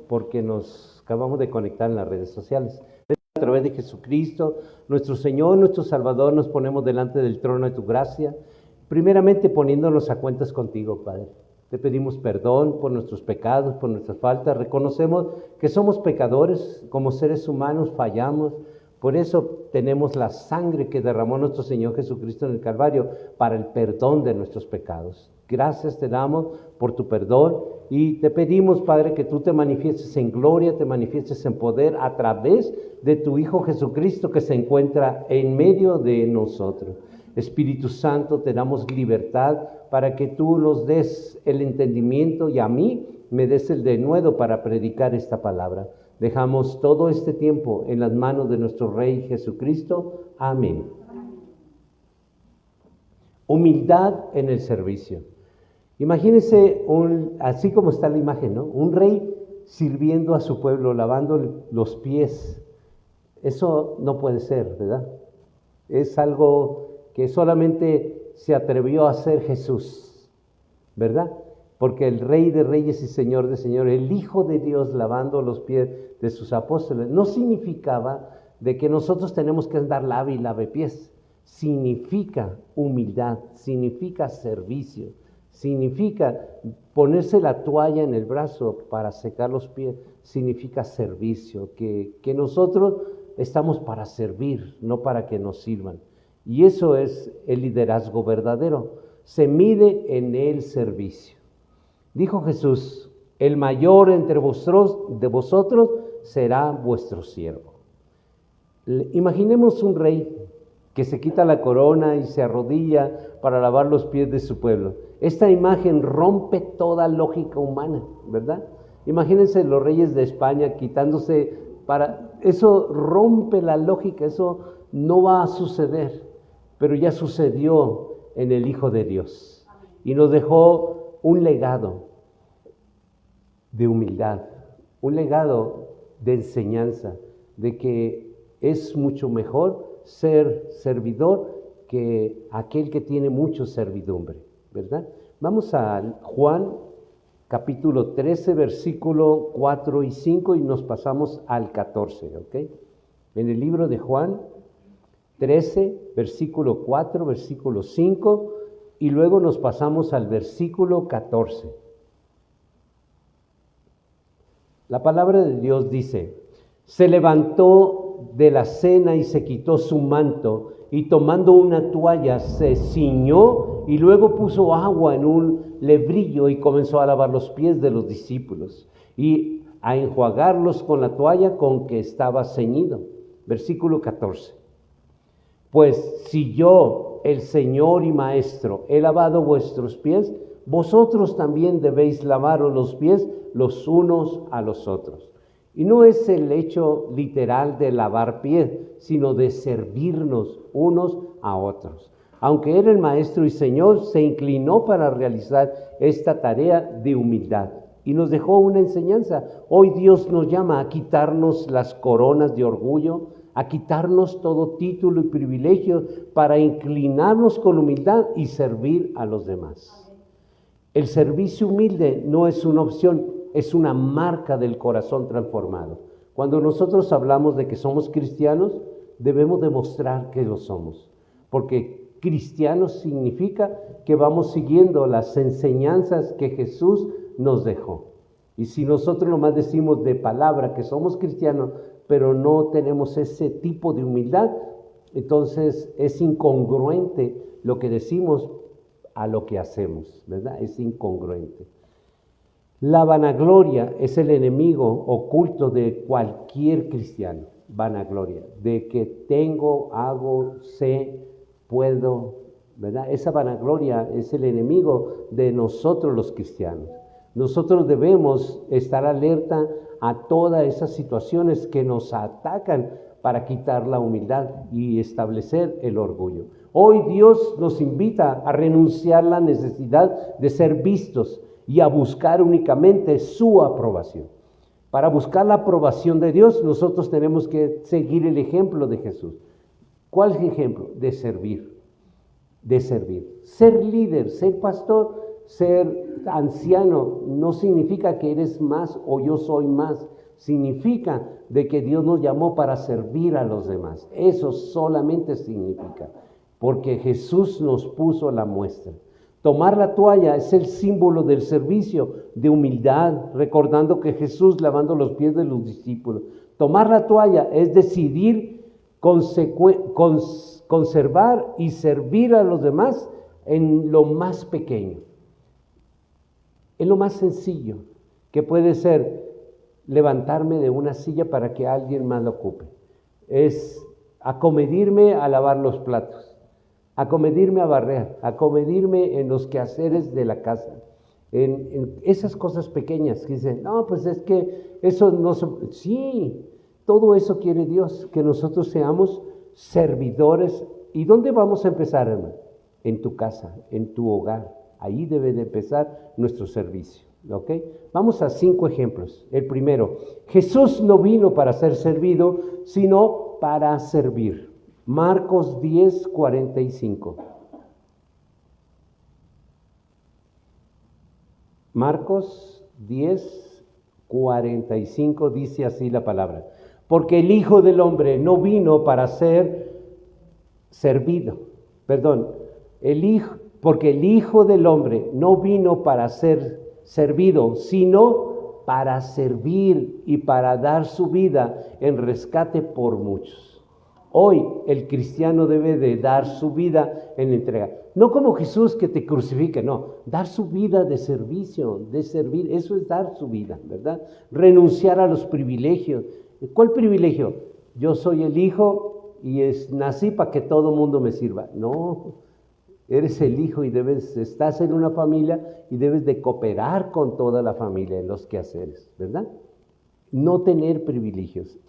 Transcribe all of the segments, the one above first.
porque nos acabamos de conectar en las redes sociales. A través de Jesucristo, nuestro Señor, nuestro Salvador, nos ponemos delante del trono de tu gracia, primeramente poniéndonos a cuentas contigo, Padre. Te pedimos perdón por nuestros pecados, por nuestras faltas. Reconocemos que somos pecadores, como seres humanos fallamos. Por eso tenemos la sangre que derramó nuestro Señor Jesucristo en el Calvario para el perdón de nuestros pecados. Gracias te damos por tu perdón y te pedimos, Padre, que tú te manifiestes en gloria, te manifiestes en poder a través de tu Hijo Jesucristo que se encuentra en medio de nosotros. Espíritu Santo, te damos libertad para que tú nos des el entendimiento y a mí me des el denuedo para predicar esta palabra. Dejamos todo este tiempo en las manos de nuestro Rey Jesucristo. Amén. Humildad en el servicio. Imagínense, así como está la imagen, ¿no? Un rey sirviendo a su pueblo, lavando los pies. Eso no puede ser, ¿verdad? Es algo que solamente se atrevió a hacer Jesús, ¿verdad? Porque el Rey de Reyes y Señor de Señores, el Hijo de Dios lavando los pies de sus apóstoles, no significaba de que nosotros tenemos que andar lave y lave pies. Significa humildad, significa servicio, significa ponerse la toalla en el brazo para secar los pies, significa servicio, que nosotros estamos para servir, no para que nos sirvan. Y eso es el liderazgo verdadero, se mide en el servicio. Dijo Jesús, el mayor entre vosotros será vuestro siervo. Imaginemos un rey que se quita la corona y se arrodilla para lavar los pies de su pueblo. Esta imagen rompe toda lógica humana, ¿verdad? Imagínense los reyes de España quitándose eso rompe la lógica, eso no va a suceder, pero ya sucedió en el Hijo de Dios y nos dejó un legado de humildad, un legado de enseñanza, de que es mucho mejor ser servidor que aquel que tiene mucha servidumbre, ¿verdad? Vamos a Juan capítulo 13, versículo 4 y 5 y nos pasamos al 14, ¿ok? En el libro de Juan 13, versículo 4, versículo 5 y luego nos pasamos al versículo 14. La palabra de Dios dice, se levantó de la cena y se quitó su manto y tomando una toalla se ciñó y luego puso agua en un lebrillo y comenzó a lavar los pies de los discípulos y a enjuagarlos con la toalla con que estaba ceñido. Versículo 14. Pues si yo, el Señor y Maestro, he lavado vuestros pies, vosotros también debéis lavaros los pies los unos a los otros. Y no es el hecho literal de lavar pies, sino de servirnos unos a otros. Aunque era el Maestro y Señor, se inclinó para realizar esta tarea de humildad y nos dejó una enseñanza. Hoy Dios nos llama a quitarnos las coronas de orgullo, a quitarnos todo título y privilegio para inclinarnos con humildad y servir a los demás. El servicio humilde no es una opción, es una marca del corazón transformado. Cuando nosotros hablamos de que somos cristianos, debemos demostrar que lo somos, porque cristianos significa que vamos siguiendo las enseñanzas que Jesús nos dejó. Y si nosotros nomás decimos de palabra que somos cristianos, pero no tenemos ese tipo de humildad, entonces es incongruente lo que decimos a lo que hacemos, ¿verdad? Es incongruente. La vanagloria es el enemigo oculto de cualquier cristiano. Vanagloria, de que tengo, hago, sé, puedo, ¿verdad? Esa vanagloria es el enemigo de nosotros los cristianos. Nosotros debemos estar alerta a todas esas situaciones que nos atacan para quitar la humildad y establecer el orgullo. Hoy Dios nos invita a renunciar a la necesidad de ser vistos y a buscar únicamente su aprobación. Para buscar la aprobación de Dios, nosotros tenemos que seguir el ejemplo de Jesús. ¿Cuál es el ejemplo? De servir. Ser líder, ser pastor, ser anciano no significa que eres más o yo soy más. Significa de que Dios nos llamó para servir a los demás. Eso solamente significa. Porque Jesús nos puso la muestra. Tomar la toalla es el símbolo del servicio, de humildad, recordando que Jesús lavando los pies de los discípulos. Tomar la toalla es decidir conservar y servir a los demás en lo más pequeño, en lo más sencillo, que puede ser levantarme de una silla para que alguien más la ocupe. Es acomedirme a lavar los platos, acomedirme a barrer, acomedirme en los quehaceres de la casa, en esas cosas pequeñas que dicen, no, pues es que eso no... Sí, todo eso quiere Dios, que nosotros seamos servidores. ¿Y dónde vamos a empezar, hermano? En tu casa, en tu hogar. Ahí debe de empezar nuestro servicio, ¿ok? Vamos a 5 ejemplos. El primero, Jesús no vino para ser servido, sino para servir. Marcos 10, 45. Marcos 10, 45 dice así la palabra. Porque el Hijo del Hombre no vino para ser servido. Porque el Hijo del Hombre no vino para ser servido, sino para servir y para dar su vida en rescate por muchos. Hoy el cristiano debe de dar su vida en entrega. No como Jesús que te crucifique, no. Dar su vida de servicio, de servir, eso es dar su vida, ¿verdad? Renunciar a los privilegios. ¿Cuál privilegio? Yo soy el hijo y nací para que todo mundo me sirva. No, eres el hijo y estás en una familia y debes de cooperar con toda la familia en los quehaceres, ¿verdad? No tener privilegios,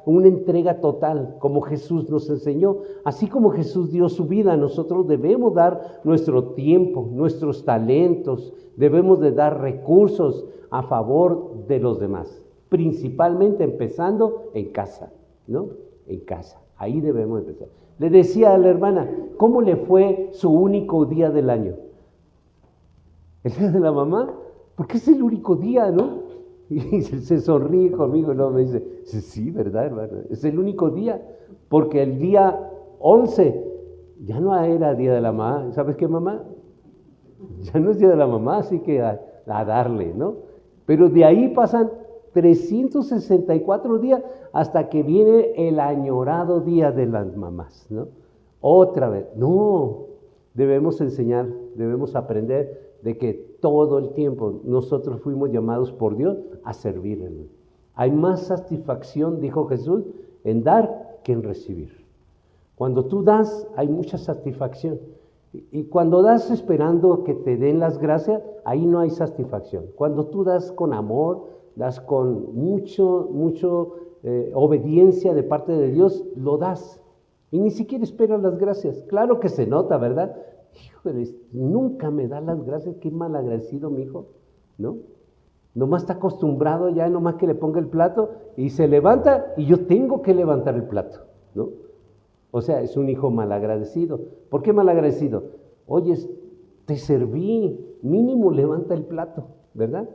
una entrega total, como Jesús nos enseñó. Así como Jesús dio su vida, nosotros debemos dar nuestro tiempo, nuestros talentos, debemos de dar recursos a favor de los demás, principalmente empezando en casa, ¿no? En casa, ahí debemos empezar. Le decía a la hermana, ¿cómo le fue su único día del año? ¿El día de la mamá? Porque es el único día, ¿no? Y se sonríe conmigo y luego me dice, sí, ¿verdad, hermano? Es el único día, porque el día 11 ya no era día de la mamá. ¿Sabes qué, mamá? Ya no es día de la mamá, así que a darle, ¿no? Pero de ahí pasan 364 días hasta que viene el añorado día de las mamás, ¿no? Otra vez, no, debemos enseñar, debemos aprender de que todo el tiempo nosotros fuimos llamados por Dios a servirle. Hay más satisfacción, dijo Jesús, en dar que en recibir. Cuando tú das, hay mucha satisfacción. Y cuando das esperando que te den las gracias, ahí no hay satisfacción. Cuando tú das con amor, das con mucho obediencia de parte de Dios, lo das. Y ni siquiera esperas las gracias. Claro que se nota, ¿verdad? Híjole, nunca me da las gracias, qué mal agradecido mi hijo, ¿no? Nomás está acostumbrado ya, nomás que le ponga el plato y se levanta y yo tengo que levantar el plato, ¿no? O sea, es un hijo malagradecido. ¿Por qué malagradecido? Oye, te serví, mínimo levanta el plato, ¿verdad?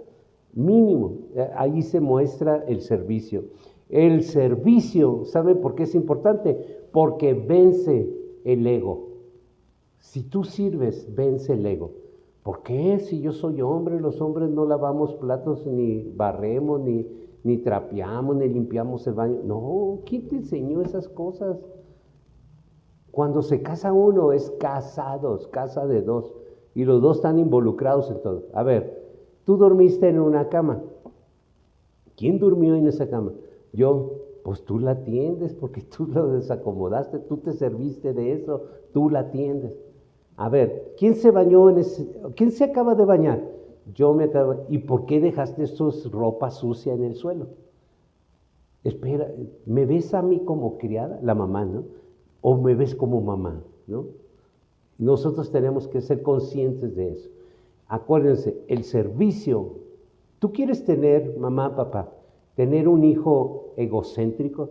Mínimo, ahí se muestra el servicio. El servicio, ¿sabe por qué es importante? Porque vence el ego. Si tú sirves, vence el ego. ¿Por qué? Si yo soy hombre, los hombres no lavamos platos, ni barremos, ni trapeamos, ni limpiamos el baño. No, ¿quién te enseñó esas cosas? Cuando se casa uno, es casados, casa de dos, y los dos están involucrados en todo. A ver, tú dormiste en una cama. ¿Quién durmió en esa cama? Yo. Pues tú la atiendes porque tú lo desacomodaste, tú te serviste de eso, tú la atiendes. A ver, ¿quién se bañó quién se acaba de bañar? Yo me acabo. ¿Y por qué dejaste sus ropa sucia en el suelo? Espera, ¿me ves a mí como criada, la mamá, no? ¿O me ves como mamá, no? Nosotros tenemos que ser conscientes de eso. Acuérdense, el servicio. ¿Tú quieres tener, mamá, papá, tener un hijo egocéntrico?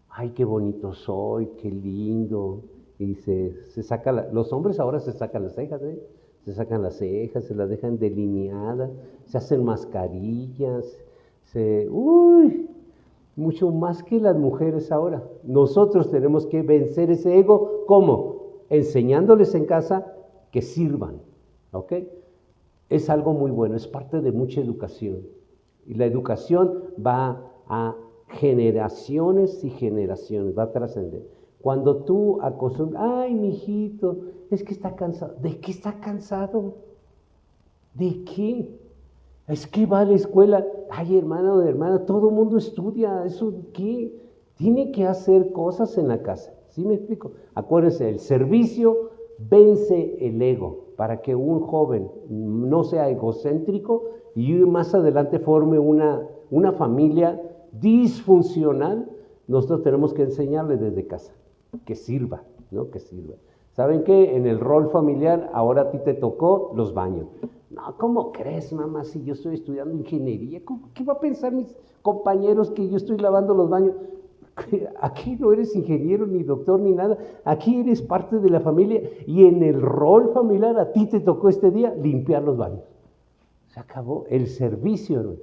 Ay, qué bonito soy, qué lindo. Y se saca, los hombres ahora se sacan las cejas, ¿eh? se sacan las cejas, se las dejan delineadas, se hacen mascarillas, mucho más que las mujeres ahora. Nosotros tenemos que vencer ese ego, ¿cómo? Enseñándoles en casa que sirvan, ¿ok? Es algo muy bueno, es parte de mucha educación. Y la educación va a generaciones y generaciones, va a trascender. Cuando tú acostumbras, ay, mijito, es que está cansado. ¿De qué está cansado? ¿De qué? Es que va a la escuela. Ay, hermano, hermana, todo el mundo estudia. ¿Eso qué? Tiene que hacer cosas en la casa. ¿Sí me explico? Acuérdense, el servicio vence el ego para que un joven no sea egocéntrico y más adelante forme una familia disfuncional. Nosotros tenemos que enseñarle desde casa que sirva, ¿no? Que sirva. ¿Saben qué? En el rol familiar ahora a ti te tocó los baños. No, ¿cómo crees, mamá? Si yo estoy estudiando ingeniería, ¿qué va a pensar mis compañeros que yo estoy lavando los baños? Aquí no eres ingeniero, ni doctor, ni nada. Aquí eres parte de la familia y en el rol familiar a ti te tocó este día limpiar los baños. Se acabó el servicio, ¿no?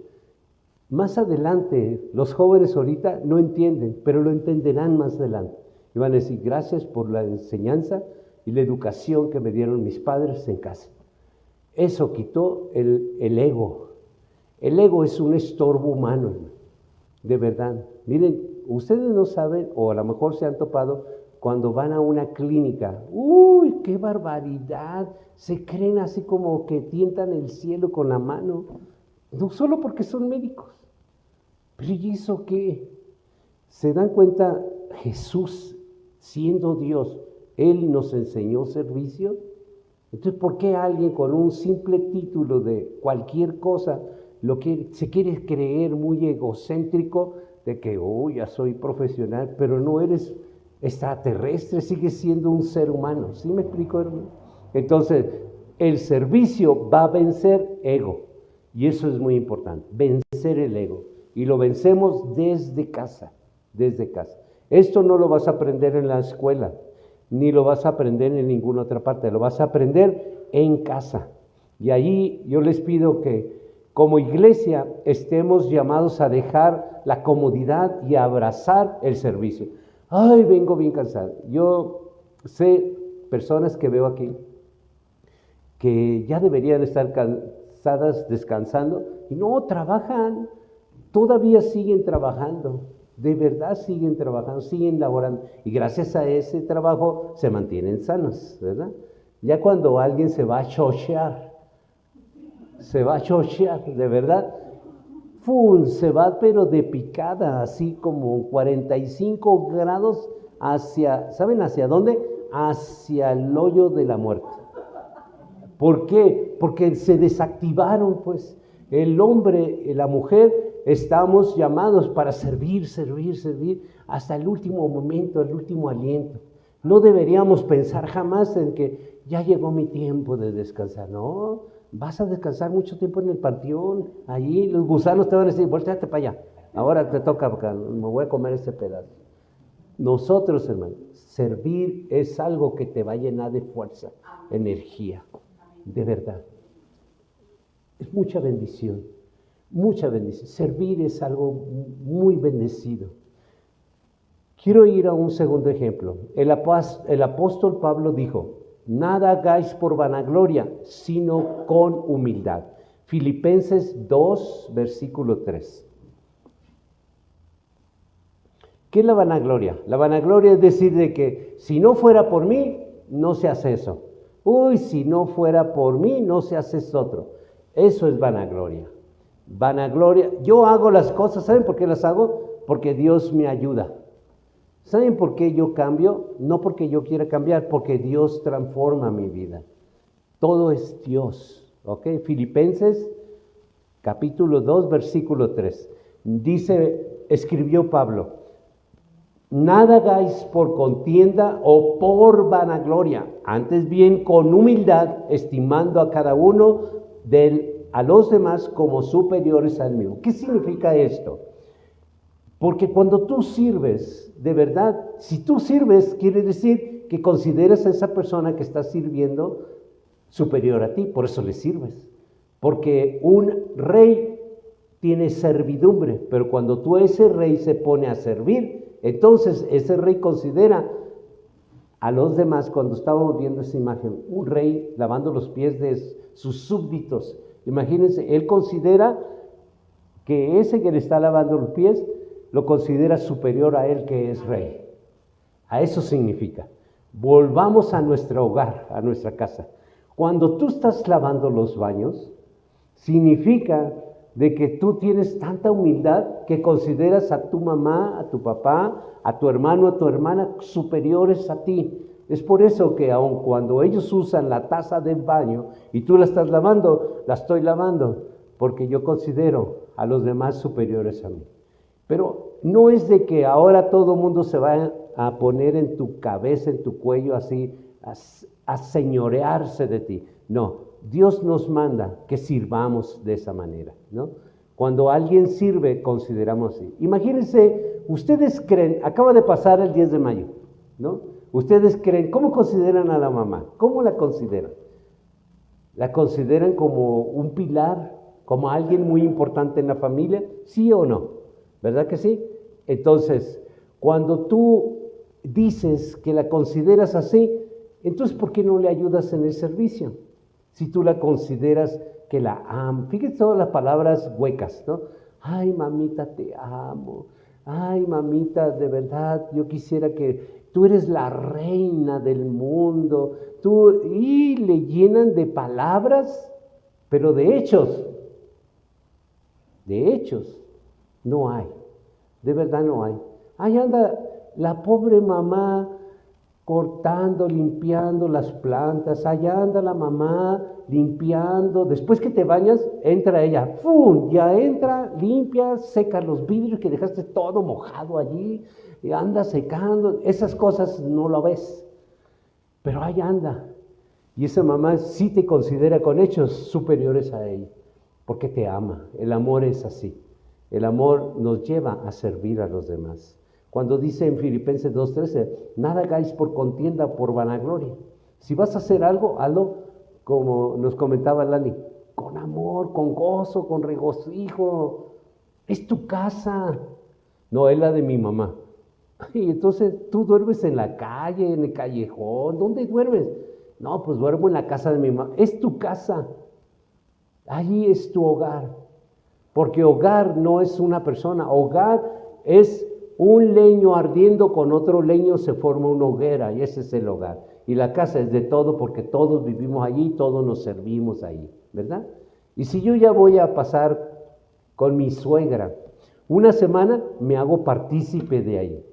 Más adelante, los jóvenes ahorita no entienden, pero lo entenderán más adelante. Y van a decir, gracias por la enseñanza y la educación que me dieron mis padres en casa. Eso quitó el ego. El ego es un estorbo humano, de verdad. Miren, ustedes no saben, o a lo mejor se han topado, cuando van a una clínica, ¡uy, qué barbaridad! Se creen así como que tientan el cielo con la mano, no solo porque son médicos. ¿Pero y eso qué? ¿Se dan cuenta? Jesús, siendo Dios, Él nos enseñó servicio. Entonces, ¿por qué alguien con un simple título de cualquier cosa se quiere creer muy egocéntrico de que, ya soy profesional, pero no eres extraterrestre, sigues siendo un ser humano? ¿Sí me explico, hermano? Entonces, el servicio va a vencer ego, y eso es muy importante, vencer el ego, y lo vencemos desde casa, desde casa. Esto no lo vas a aprender en la escuela, ni lo vas a aprender en ninguna otra parte, lo vas a aprender en casa. Y allí yo les pido que como iglesia estemos llamados a dejar la comodidad y a abrazar el servicio. Ay, vengo bien cansado. Yo sé personas que veo aquí que ya deberían estar cansadas descansando y no trabajan, todavía siguen trabajando. De verdad siguen trabajando, siguen laborando y gracias a ese trabajo se mantienen sanos, ¿verdad? Ya cuando alguien se va a chochear, de verdad, se va pero de picada, así como 45 grados ¿saben hacia dónde? Hacia el hoyo de la muerte. ¿Por qué? Porque se desactivaron, pues. El hombre y la mujer estamos llamados para servir hasta el último momento, el último aliento. No deberíamos pensar jamás en que ya llegó mi tiempo de descansar. No, vas a descansar mucho tiempo en el panteón. Allí los gusanos te van a decir, volteate para allá. Ahora te toca, me voy a comer este pedazo. Nosotros, hermano, servir es algo que te va a llenar de fuerza, energía, de verdad. Es mucha bendición, mucha bendición. Servir es algo muy bendecido. Quiero ir a un segundo ejemplo. El apóstol Pablo dijo, nada hagáis por vanagloria, sino con humildad. Filipenses 2, versículo 3. ¿Qué es la vanagloria? La vanagloria es decir de que si no fuera por mí, no se hace eso. Si no fuera por mí, no se hace esto otro. Eso es vanagloria. Vanagloria, yo hago las cosas, ¿saben por qué las hago? Porque Dios me ayuda. ¿Saben por qué yo cambio? No porque yo quiera cambiar, porque Dios transforma mi vida. Todo es Dios, ¿ok? Filipenses capítulo 2, versículo 3. Escribió Pablo, nada hagáis por contienda o por vanagloria, antes bien con humildad, estimando a cada uno a los demás como superiores al mío. ¿Qué significa esto? Porque cuando tú sirves, de verdad, si tú sirves, quiere decir que consideras a esa persona que está sirviendo superior a ti, por eso le sirves. Porque un rey tiene servidumbre, pero cuando tú ese rey se pone a servir, entonces ese rey considera a los demás. Cuando estábamos viendo esa imagen, un rey lavando los pies de sus súbditos, imagínense, él considera que ese que le está lavando los pies, lo considera superior a él que es rey. A eso significa. Volvamos a nuestro hogar, a nuestra casa. Cuando tú estás lavando los baños, significa de que tú tienes tanta humildad que consideras a tu mamá, a tu papá, a tu hermano, a tu hermana superiores a ti. Es por eso que aun cuando ellos usan la taza del baño y tú la estás lavando, la estoy lavando, porque yo considero a los demás superiores a mí. Pero no es de que ahora todo el mundo se va a poner en tu cabeza, en tu cuello, así, a señorearse de ti. No, Dios nos manda que sirvamos de esa manera, ¿no? Cuando alguien sirve, consideramos así. Imagínense, ustedes creen, acaba de pasar el 10 de mayo, ¿no? Ustedes creen, ¿cómo consideran a la mamá? ¿Cómo la consideran? ¿La consideran como un pilar, como alguien muy importante en la familia? ¿Sí o no? ¿Verdad que sí? Entonces, cuando tú dices que la consideras así, entonces ¿por qué no le ayudas en el servicio? Si tú la consideras que la amas. Fíjense todas las palabras huecas, ¿no? Ay, mamita, te amo. Ay, mamita, de verdad, yo quisiera que tú eres la reina del mundo. Y le llenan de palabras, pero de hechos no hay. De verdad no hay. Ahí anda la pobre mamá cortando, limpiando las plantas. Allá anda la mamá limpiando. Después que te bañas, entra ella. ¡Fum! Ya entra, limpia, seca los vidrios que dejaste todo mojado allí. Y anda secando. Esas cosas no lo ves. Pero ahí anda. Y esa mamá sí te considera con hechos superiores a ella. Porque te ama. El amor es así. El amor nos lleva a servir a los demás. Cuando dice en Filipenses 2:13, nada hagáis por contienda, por vanagloria. Si vas a hacer algo, hazlo como nos comentaba Lani, con amor, con gozo, con regocijo. Es tu casa. No, es la de mi mamá. Y entonces tú duermes en la calle, en el callejón. ¿Dónde duermes? No, pues duermo en la casa de mi mamá. Es tu casa. Allí es tu hogar. Porque hogar no es una persona, hogar es un leño ardiendo con otro leño, se forma una hoguera y ese es el hogar. Y la casa es de todo porque todos vivimos allí, todos nos servimos ahí, ¿verdad? Y si yo ya voy a pasar con mi suegra una semana, me hago partícipe de ahí,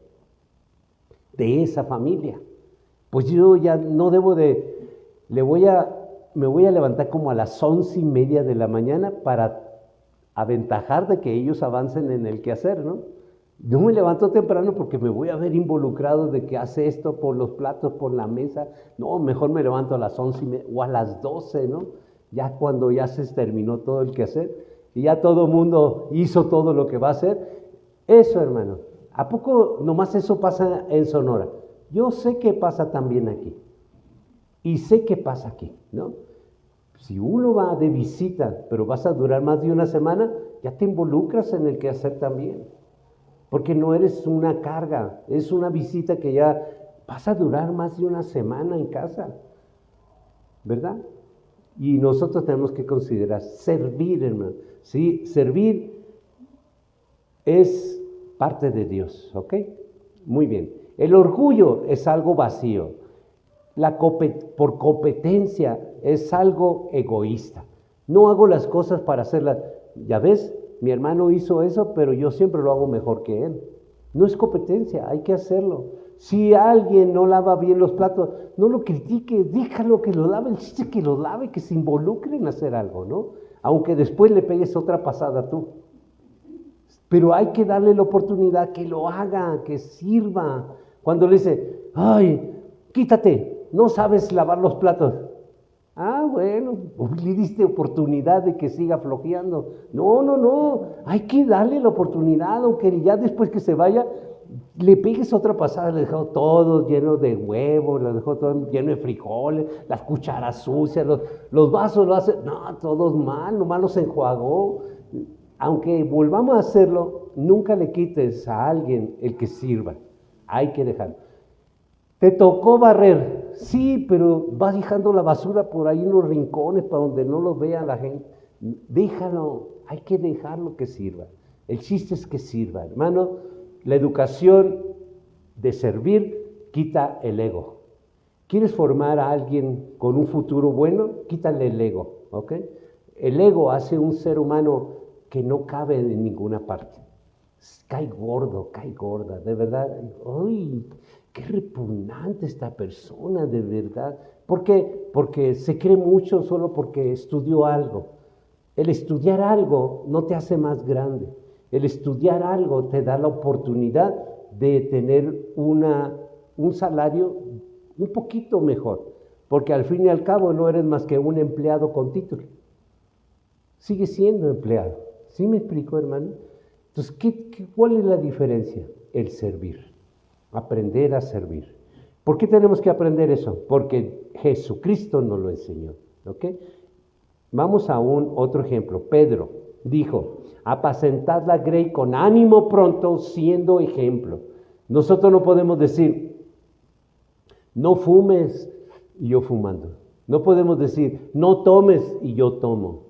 de esa familia. Pues yo ya no debo de, me voy a levantar como a las 11:30 de la mañana para aventajar de que ellos avancen en el quehacer, ¿no? Yo me levanto temprano porque me voy a ver involucrado de que hace esto por los platos, por la mesa. No, mejor me levanto a las 11:30 o a las 12, ¿no? Ya cuando ya se terminó todo el quehacer y ya todo el mundo hizo todo lo que va a hacer. Eso, hermano, ¿a poco nomás eso pasa en Sonora? Yo sé que pasa también aquí y sé que pasa aquí, ¿no? Si uno va de visita, pero vas a durar más de una semana, ya te involucras en el quehacer también. Porque no eres una carga, es una visita que ya vas a durar más de una semana en casa, ¿verdad? Y nosotros tenemos que considerar servir, hermano. Sí, servir es parte de Dios, ¿ok? Muy bien. El orgullo es algo vacío. Por competencia es algo egoísta. No hago las cosas para hacerlas. Ya ves, mi hermano hizo eso, pero yo siempre lo hago mejor que él. No es competencia, hay que hacerlo. Si alguien no lava bien los platos, no lo critiques, déjalo que lo lave, el chiste que lo lave, que se involucre en hacer algo, ¿no? Aunque después le pegues otra pasada tú. Pero hay que darle la oportunidad que lo haga, que sirva. Cuando le dice, ay, quítate, no sabes lavar los platos. Ah, bueno, le diste oportunidad de que siga flojeando. No, hay que darle la oportunidad, aunque ya después que se vaya, le pegues otra pasada, le dejó todo lleno de huevos, le dejó todo lleno de frijoles, las cucharas sucias, los vasos lo hace, no, todos mal, nomás los enjuagó. Aunque volvamos a hacerlo, nunca le quites a alguien el que sirva, hay que dejarlo. Te tocó barrer, sí, pero vas dejando la basura por ahí en los rincones para donde no lo vea la gente. Déjalo, hay que dejarlo que sirva. El chiste es que sirva, hermano. La educación de servir quita el ego. ¿Quieres formar a alguien con un futuro bueno? Quítale el ego, ¿ok? El ego hace un ser humano que no cabe en ninguna parte. Cae gordo, cae gorda, de verdad. ¡Ay! Qué repugnante esta persona, de verdad. ¿Por qué? Porque se cree mucho solo porque estudió algo. El estudiar algo no te hace más grande. El estudiar algo te da la oportunidad de tener un salario un poquito mejor. Porque al fin y al cabo no eres más que un empleado con título. Sigues siendo empleado. ¿Sí me explico, hermano? Entonces, ¿cuál es la diferencia? El servir. Aprender a servir. ¿Por qué tenemos que aprender eso? Porque Jesucristo nos lo enseñó. ¿Ok? Vamos a otro ejemplo. Pedro dijo, apacentad la grey con ánimo pronto, siendo ejemplo. Nosotros no podemos decir, no fumes y yo fumando. No podemos decir, no tomes y yo tomo.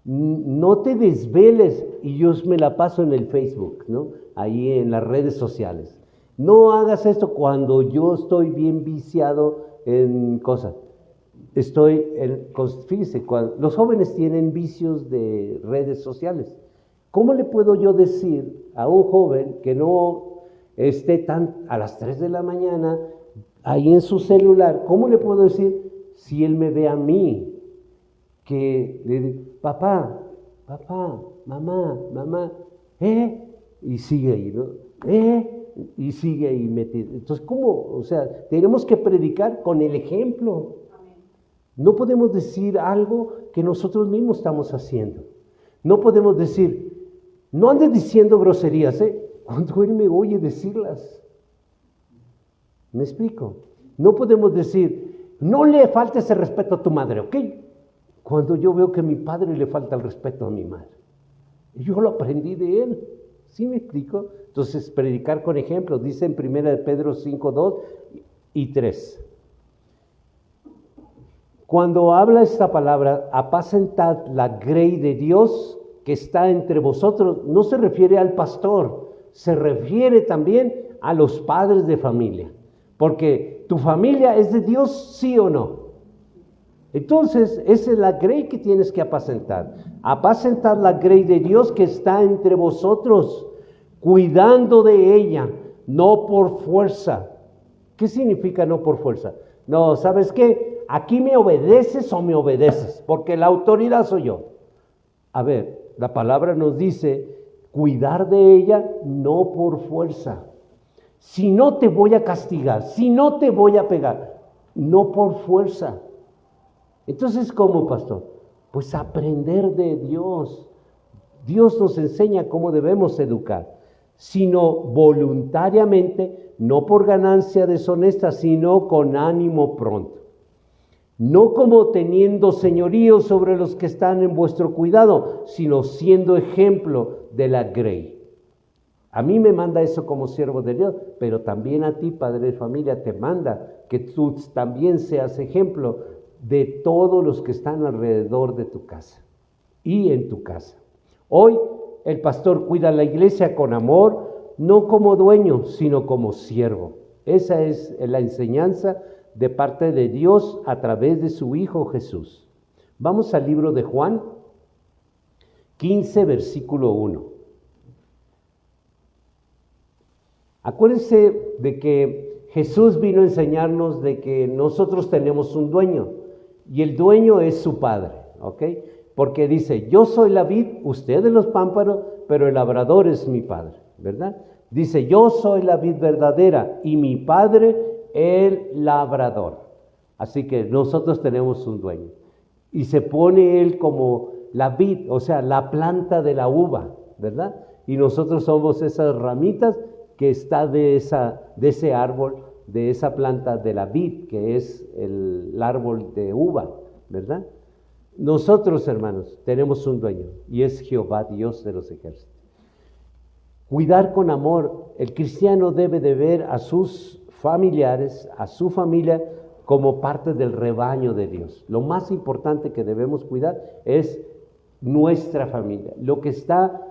No te desveles y yo me la paso en el Facebook, ¿no? Ahí en las redes sociales. No hagas esto cuando yo estoy bien viciado en cosas. Fíjese, los jóvenes tienen vicios de redes sociales. ¿Cómo le puedo yo decir a un joven que no esté a las 3 de la mañana ahí en su celular? ¿Cómo le puedo decir si él me ve a mí? Que le digo, papá, mamá, y sigue ahí, ¿no? Y sigue ahí metido. Entonces, ¿cómo? O sea, tenemos que predicar con el ejemplo. No podemos decir algo que nosotros mismos estamos haciendo. No podemos decir, no andes diciendo groserías, cuando él me oye decirlas. ¿Me explico? No podemos decir, no le faltes el respeto a tu madre, ¿ok? Cuando yo veo que a mi padre le falta el respeto a mi madre. Yo lo aprendí de él. ¿Sí me explico? Entonces, predicar con ejemplos, dice en 1 Pedro 5, 2 y 3. Cuando habla esta palabra, apacentad la grey de Dios que está entre vosotros, no se refiere al pastor, se refiere también a los padres de familia. Porque tu familia es de Dios, ¿sí o no? Entonces, esa es la grey que tienes que apacentar. Apacentar la grey de Dios que está entre vosotros, cuidando de ella, no por fuerza. ¿Qué significa no por fuerza? No, ¿sabes qué? Aquí me obedeces o me obedeces, porque la autoridad soy yo. A ver, la palabra nos dice, cuidar de ella no por fuerza. Si no te voy a castigar, si no te voy a pegar, no por fuerza. Entonces, ¿cómo, pastor? Pues aprender de Dios. Dios nos enseña cómo debemos educar, sino voluntariamente, no por ganancia deshonesta, sino con ánimo pronto. No como teniendo señorío sobre los que están en vuestro cuidado, sino siendo ejemplo de la grey. A mí me manda eso como siervo de Dios, pero también a ti, padre de familia, te manda que tú también seas ejemplo de todos los que están alrededor de tu casa y en tu casa. Hoy el pastor cuida a la iglesia con amor, no como dueño, sino como siervo. Esa es la enseñanza de parte de Dios a través de su Hijo Jesús. Vamos al libro de Juan 15, versículo 1. Acuérdense de que Jesús vino a enseñarnos de que nosotros tenemos un dueño y el dueño es su Padre, ¿ok? Porque dice, yo soy la vid, ustedes los pámpanos, pero el labrador es mi Padre, ¿verdad? Dice, yo soy la vid verdadera y mi Padre el labrador. Así que nosotros tenemos un dueño. Y se pone él como la vid, o sea, la planta de la uva, ¿verdad? Y nosotros somos esas ramitas que está de ese árbol, de esa planta de la vid, que es el árbol de uva, ¿verdad? Nosotros, hermanos, tenemos un dueño y es Jehová, Dios de los ejércitos. Cuidar con amor. El cristiano debe de ver a sus familiares, a su familia, como parte del rebaño de Dios. Lo más importante que debemos cuidar es nuestra familia, lo que está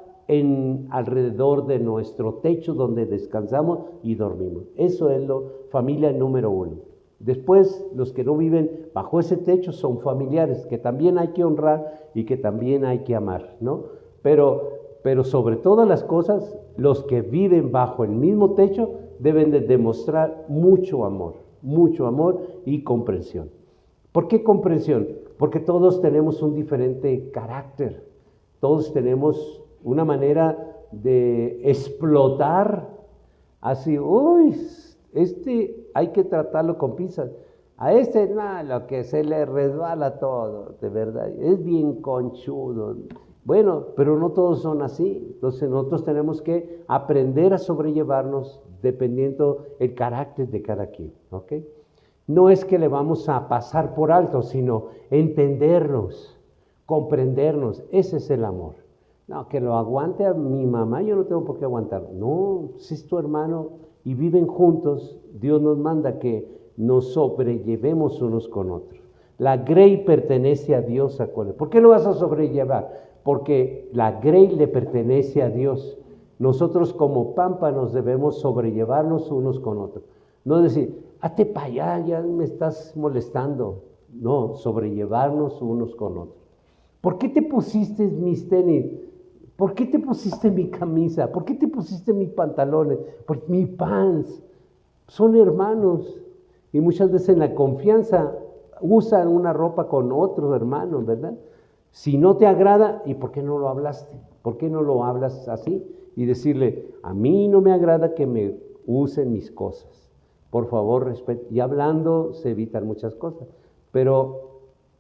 alrededor de nuestro techo donde descansamos y dormimos. Eso es familia número uno. Después, los que no viven bajo ese techo son familiares que también hay que honrar y que también hay que amar, ¿no? Pero sobre todas las cosas, los que viven bajo el mismo techo deben de demostrar mucho amor y comprensión. ¿Por qué comprensión? Porque todos tenemos un diferente carácter, todos tenemos una manera de explotar, así, hay que tratarlo con pinzas, a lo que se le resbala todo, de verdad, es bien conchudo. Bueno, pero no todos son así, entonces nosotros tenemos que aprender a sobrellevarnos dependiendo el carácter de cada quien, ¿ok? No es que le vamos a pasar por alto, sino entendernos, comprendernos, ese es el amor. No, que lo aguante a mi mamá, yo no tengo por qué aguantarlo. No, si es tu hermano y viven juntos, Dios nos manda que nos sobrellevemos unos con otros. La grey pertenece a Dios, acuérdense. ¿Por qué lo vas a sobrellevar? Porque la grey le pertenece a Dios. Nosotros como pámpanos debemos sobrellevarnos unos con otros. No decir, hazte para allá, ya me estás molestando. No, sobrellevarnos unos con otros. ¿Por qué te pusiste mis tenis? ¿Por qué te pusiste mi camisa? ¿Por qué te pusiste mis pantalones? Por mi pants. Son hermanos. Y muchas veces en la confianza usan una ropa con otros hermanos, ¿verdad? Si no te agrada, ¿y por qué no lo hablaste? ¿Por qué no lo hablas así? Y decirle, a mí no me agrada que me usen mis cosas. Por favor, respeto. Y hablando se evitan muchas cosas. Pero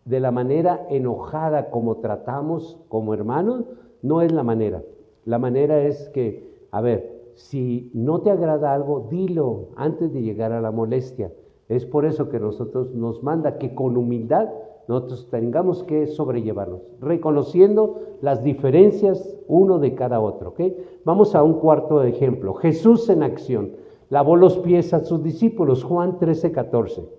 de la manera enojada como tratamos como hermanos, no es la manera. La manera es que, a ver, si no te agrada algo, dilo antes de llegar a la molestia. Es por eso que nosotros nos manda que con humildad nosotros tengamos que sobrellevarnos, reconociendo las diferencias uno de cada otro, ¿ok? Vamos a un cuarto ejemplo. Jesús en acción. Lavó los pies a sus discípulos, Juan 13:14.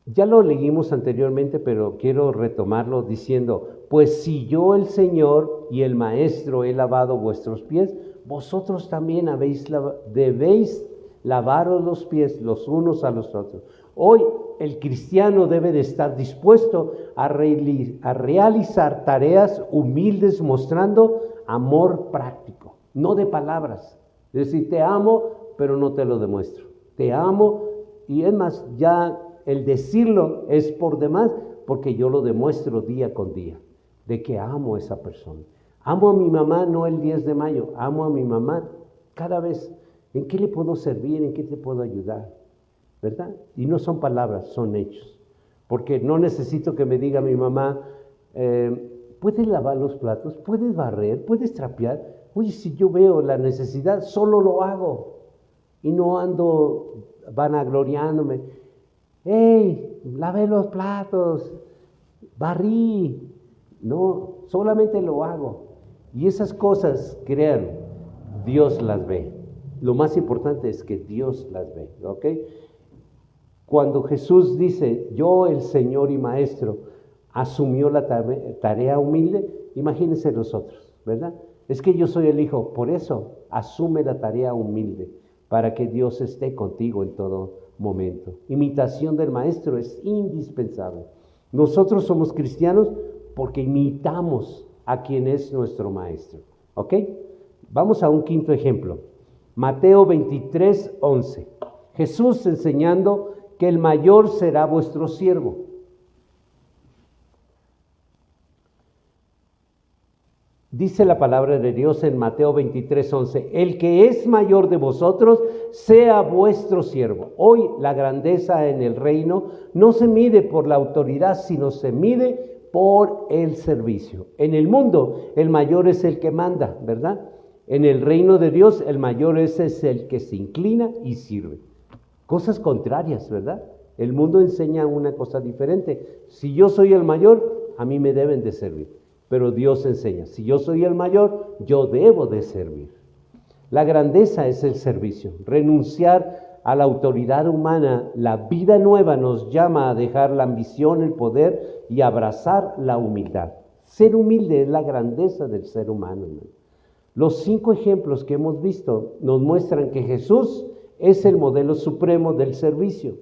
Ya lo leímos anteriormente, pero quiero retomarlo diciendo, pues si yo el Señor y el Maestro he lavado vuestros pies, vosotros también debéis lavaros los pies los unos a los otros. Hoy el cristiano debe de estar dispuesto a realizar tareas humildes mostrando amor práctico, no de palabras. Es decir, te amo, pero no te lo demuestro. Te amo y es más, ya el decirlo es por demás, porque yo lo demuestro día con día, de que amo a esa persona. Amo a mi mamá no el 10 de mayo, amo a mi mamá cada vez. ¿En qué le puedo servir? ¿En qué te puedo ayudar? ¿Verdad? Y no son palabras, son hechos. Porque no necesito que me diga mi mamá, ¿puedes lavar los platos? ¿Puedes barrer? ¿Puedes trapear? Oye, si yo veo la necesidad, solo lo hago. Y no ando vanagloriándome. ¡Hey! Lavé los platos, barrí. No, solamente lo hago. Y esas cosas, crean, Dios las ve. Lo más importante es que Dios las ve, ¿ok? Cuando Jesús dice, yo el Señor y Maestro, asumió la tarea humilde, imagínense nosotros, ¿verdad? Es que yo soy el Hijo, por eso asume la tarea humilde, para que Dios esté contigo en todo momento. Imitación del Maestro es indispensable. Nosotros somos cristianos porque imitamos a quien es nuestro Maestro, ¿ok? Vamos a un quinto ejemplo. Mateo 23:11. Jesús enseñando que el mayor será vuestro siervo. Dice la palabra de Dios en Mateo 23:11, el que es mayor de vosotros sea vuestro siervo. Hoy la grandeza en el reino no se mide por la autoridad, sino se mide por el servicio. En el mundo, el mayor es el que manda, ¿verdad? En el reino de Dios, el mayor es el que se inclina y sirve. Cosas contrarias, ¿verdad? El mundo enseña una cosa diferente. Si yo soy el mayor, a mí me deben de servir. Pero Dios enseña, si yo soy el mayor, yo debo de servir. La grandeza es el servicio. Renunciar a la autoridad humana, la vida nueva nos llama a dejar la ambición, el poder y abrazar la humildad. Ser humilde es la grandeza del ser humano, ¿no? Los 5 ejemplos que hemos visto nos muestran que Jesús es el modelo supremo del servicio.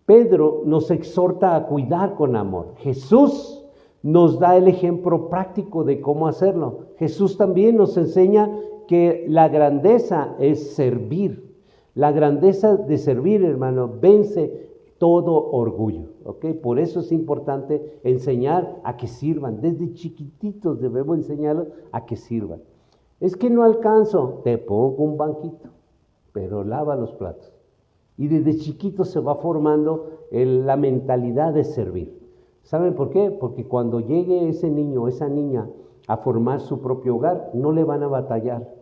Pedro nos exhorta a cuidar con amor. Jesús nos da el ejemplo práctico de cómo hacerlo. Jesús también nos enseña que la grandeza es servir. La grandeza de servir, hermano, vence todo orgullo, ¿ok? Por eso es importante enseñar a que sirvan. Desde chiquititos debemos enseñarlos a que sirvan. Es que no alcanzo, te pongo un banquito, pero lava los platos. Y desde chiquito se va formando la mentalidad de servir. ¿Saben por qué? Porque cuando llegue ese niño o esa niña a formar su propio hogar, no le van a batallar,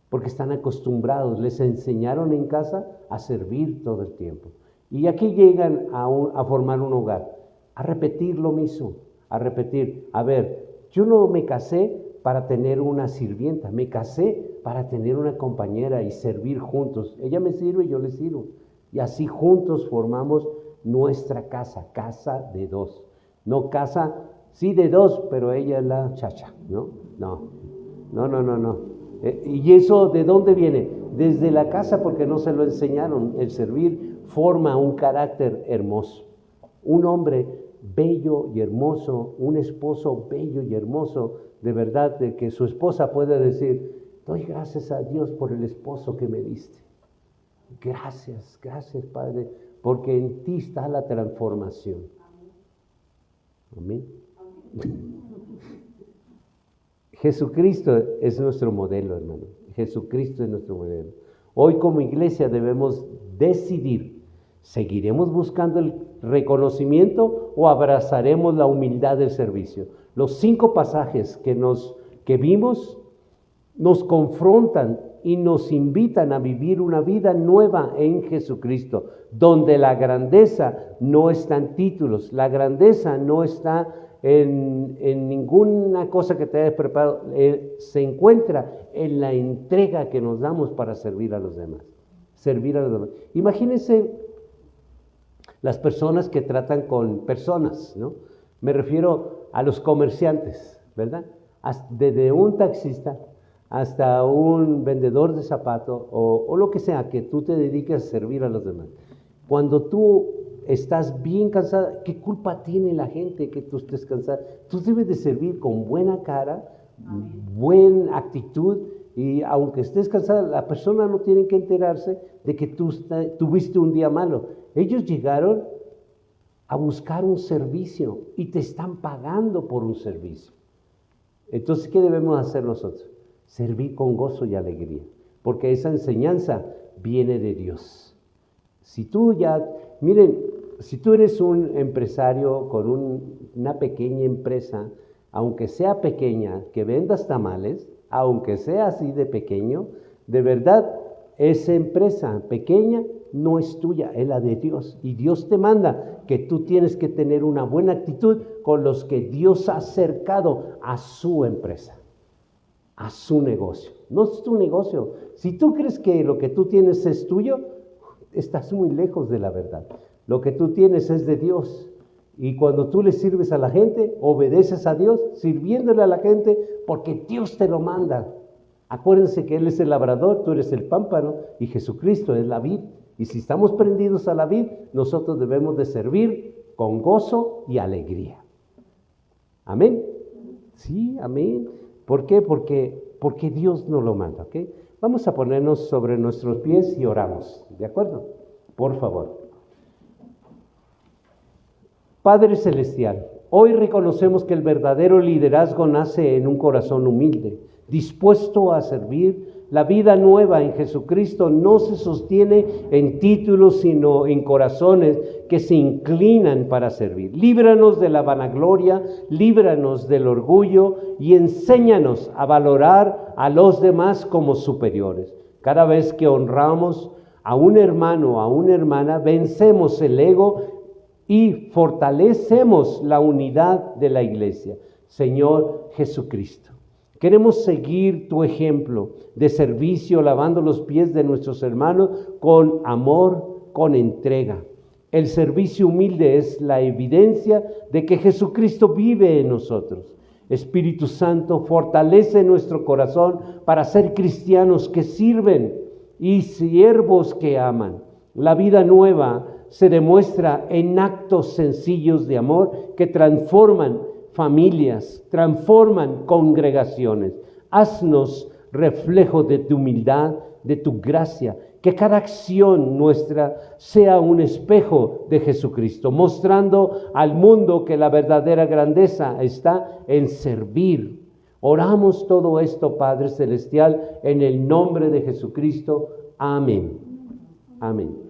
porque están acostumbrados, les enseñaron en casa a servir todo el tiempo. Y aquí llegan a formar un hogar, a repetir lo mismo, a repetir, a ver, yo no me casé para tener una sirvienta, me casé para tener una compañera y servir juntos. Ella me sirve y yo le sirvo. Y así juntos formamos nuestra casa, casa de 2. No casa, sí de 2, pero ella es la chacha, ¿no? No. ¿Y eso de dónde viene? Desde la casa, porque no se lo enseñaron. El servir forma un carácter hermoso. Un hombre bello y hermoso, un esposo bello y hermoso, de verdad, de que su esposa pueda decir, doy gracias a Dios por el esposo que me diste. Gracias, gracias, Padre, porque en ti está la transformación. Amén. Jesucristo es nuestro modelo, hermano. Jesucristo es nuestro modelo. Hoy como iglesia debemos decidir, ¿seguiremos buscando el reconocimiento o abrazaremos la humildad del servicio? Los 5 pasajes que vimos nos confrontan y nos invitan a vivir una vida nueva en Jesucristo, donde la grandeza no está en títulos, la grandeza no está en ninguna cosa que te hayas preparado, se encuentra en la entrega que nos damos para servir a los demás. Servir a los demás. Imagínense las personas que tratan con personas, ¿no? Me refiero a los comerciantes, ¿verdad? Desde un taxista hasta un vendedor de zapatos o lo que sea, que tú te dediques a servir a los demás. Cuando tú estás bien cansada, ¿qué culpa tiene la gente que tú estés cansada? Tú debes de servir con buena cara, buena actitud, y aunque estés cansada, la persona no tiene que enterarse de que tú tuviste un día malo. Ellos llegaron a buscar un servicio y te están pagando por un servicio. Entonces, ¿qué debemos hacer nosotros? Servir con gozo y alegría, porque esa enseñanza viene de Dios. Si tú eres un empresario con una pequeña empresa, aunque sea pequeña, que vendas tamales, aunque sea así de pequeño, de verdad, esa empresa pequeña no es tuya, es la de Dios. Y Dios te manda que tú tienes que tener una buena actitud con los que Dios ha acercado a su empresa, a su negocio. No es tu negocio. Si tú crees que lo que tú tienes es tuyo, estás muy lejos de la verdad. Lo que tú tienes es de Dios. Y cuando tú le sirves a la gente, obedeces a Dios, sirviéndole a la gente, porque Dios te lo manda. Acuérdense que Él es el labrador, tú eres el pámpano, y Jesucristo es la vid. Y si estamos prendidos a la vid, nosotros debemos de servir con gozo y alegría. ¿Amén? Sí, amén. ¿Por qué? Porque Dios nos lo manda, ¿ok? Vamos a ponernos sobre nuestros pies y oramos, ¿de acuerdo? Por favor. Padre Celestial, hoy reconocemos que el verdadero liderazgo nace en un corazón humilde, dispuesto a servir La vida nueva en Jesucristo no se sostiene en títulos, sino en corazones que se inclinan para servir. Líbranos de la vanagloria, líbranos del orgullo y enséñanos a valorar a los demás como superiores. Cada vez que honramos a un hermano o a una hermana, vencemos el ego y fortalecemos la unidad de la iglesia. Señor Jesucristo, queremos seguir tu ejemplo de servicio, lavando los pies de nuestros hermanos con amor, con entrega. El servicio humilde es la evidencia de que Jesucristo vive en nosotros. Espíritu Santo, fortalece nuestro corazón para ser cristianos que sirven y siervos que aman. La vida nueva se demuestra en actos sencillos de amor que transforman familias, transforman congregaciones. Haznos reflejo de tu humildad, de tu gracia, que cada acción nuestra sea un espejo de Jesucristo, mostrando al mundo que la verdadera grandeza está en servir. Oramos todo esto, Padre Celestial, en el nombre de Jesucristo. Amén. Amén.